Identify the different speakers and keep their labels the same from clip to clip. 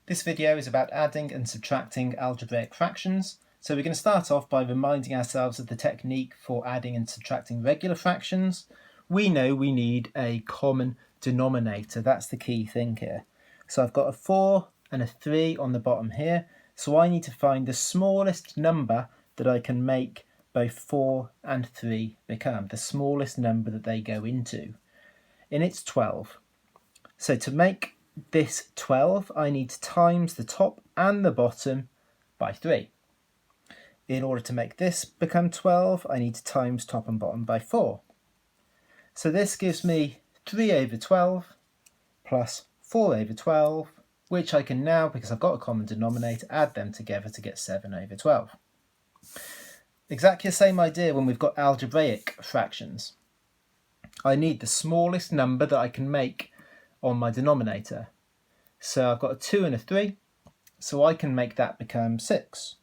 Speaker 1: This video is about adding and subtracting algebraic fractions. So we're going to start off by reminding ourselves of the technique for adding and subtracting regular fractions. We know we need a common denominator. That's the key thing here. So I've got a 4 and a 3 on the bottom here. So I need to find the smallest number that I can make both 4 and 3 become, the smallest number that they go into. And it's 12. So to make this 12, I need to times the top and the bottom by 3. In order to make this become 12, I need to times top and bottom by 4. So this gives me 3 over 12 plus 4 over 12, which I can now, because I've got a common denominator, add them together to get 7 over 12. Exactly the same idea when we've got algebraic fractions. I need the smallest number that I can make on my denominator. So I've got a 2 and a 3, so I can make that become 6.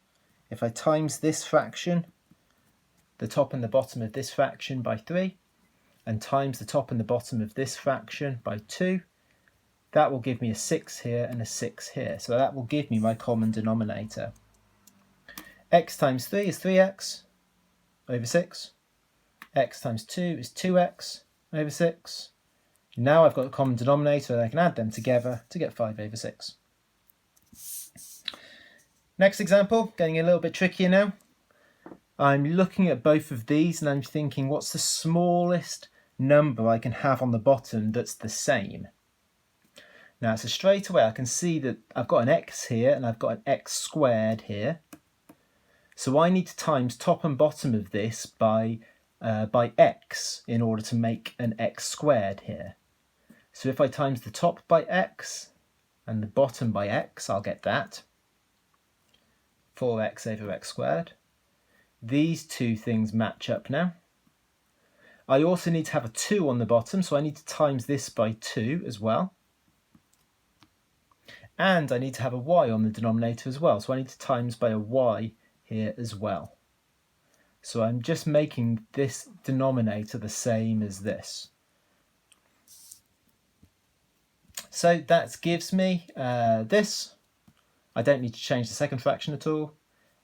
Speaker 1: If I times this fraction, the top and the bottom of this fraction by 3, and times the top and the bottom of this fraction by 2, that will give me a 6 here and a 6 here. So that will give me my common denominator. X times 3 is 3x over 6. X times 2 is 2x over 6. Now I've got a common denominator and I can add them together to get 5 over 6. Next example, getting a little bit trickier now. I'm looking at both of these and I'm thinking, what's the smallest number I can have on the bottom that's the same? Now, so straight away I can see that I've got an x here and I've got an x squared here. So I need to times top and bottom of this by x in order to make an x squared here. So if I times the top by x and the bottom by x, I'll get that. 4x over x squared. These two things match up now. I also need to have a 2 on the bottom, so I need to times this by 2 as well. And I need to have a y on the denominator as well, so I need to times by a y here as well. So I'm just making this denominator the same as this. So that gives me this. I don't need to change the second fraction at all.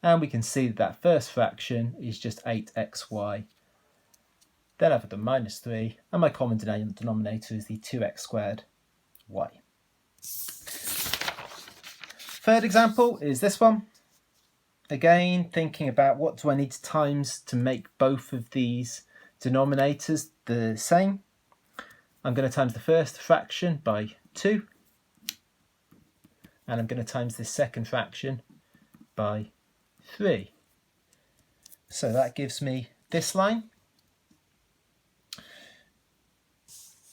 Speaker 1: And we can see that that first fraction is just 8xy. Then I've got the minus 3, and my common denominator is the 2x squared y. Third example is this one. Again, thinking about what do I need to times to make both of these denominators the same. I'm going to times the first fraction by 2. And I'm going to times this second fraction by 3. So that gives me this line.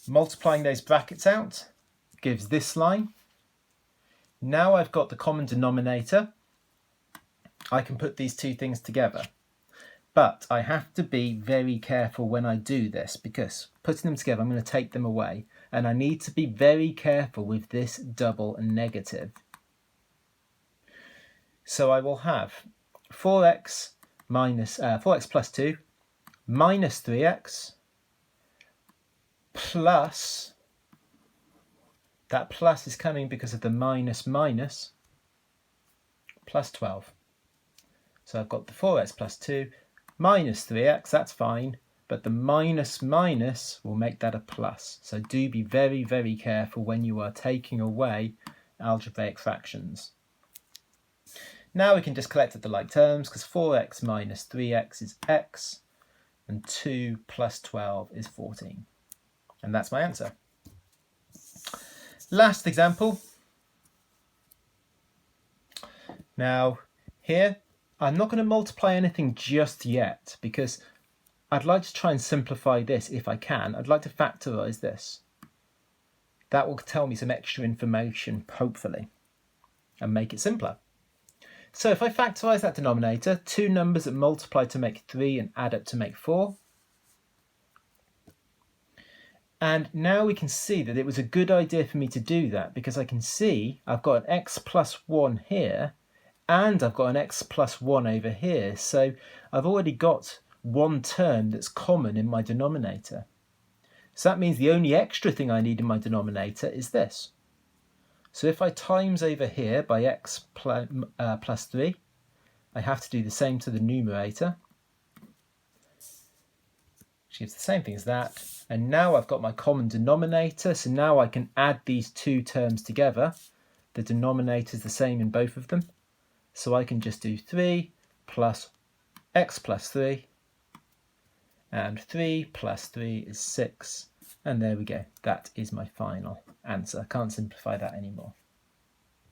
Speaker 1: Multiplying those brackets out gives this line. Now I've got the common denominator. I can put these two things together. But I have to be very careful when I do this, because putting them together, I'm going to take them away. And I need to be very careful with this double and negative. So I will have 4x plus 2 minus 3x plus, that plus is coming because of the minus minus, plus 12. So I've got the 4x plus 2 minus 3x, that's fine, but the minus minus will make that a plus. So do be very, very careful when you are taking away algebraic fractions. Now we can just collect at the like terms, because 4x minus 3x is x, and 2 plus 12 is 14. And that's my answer. Last example. Now, here, I'm not going to multiply anything just yet, because I'd like to try and simplify this if I can. I'd like to factorise this. That will tell me some extra information, hopefully, and make it simpler. So if I factorise that denominator, two numbers that multiply to make 3 and add up to make 4. And now we can see that it was a good idea for me to do that, because I can see I've got an x plus 1 here, and I've got an x plus 1 over here. So I've already got one term that's common in my denominator. So that means the only extra thing I need in my denominator is this. So if I times over here by x plus 3, I have to do the same to the numerator, which gives the same thing as that. And now I've got my common denominator, so now I can add these two terms together. The denominator is the same in both of them. So I can just do 3 plus x plus 3, and 3 plus 3 is 6. And there we go. That is my final answer. I can't simplify that anymore.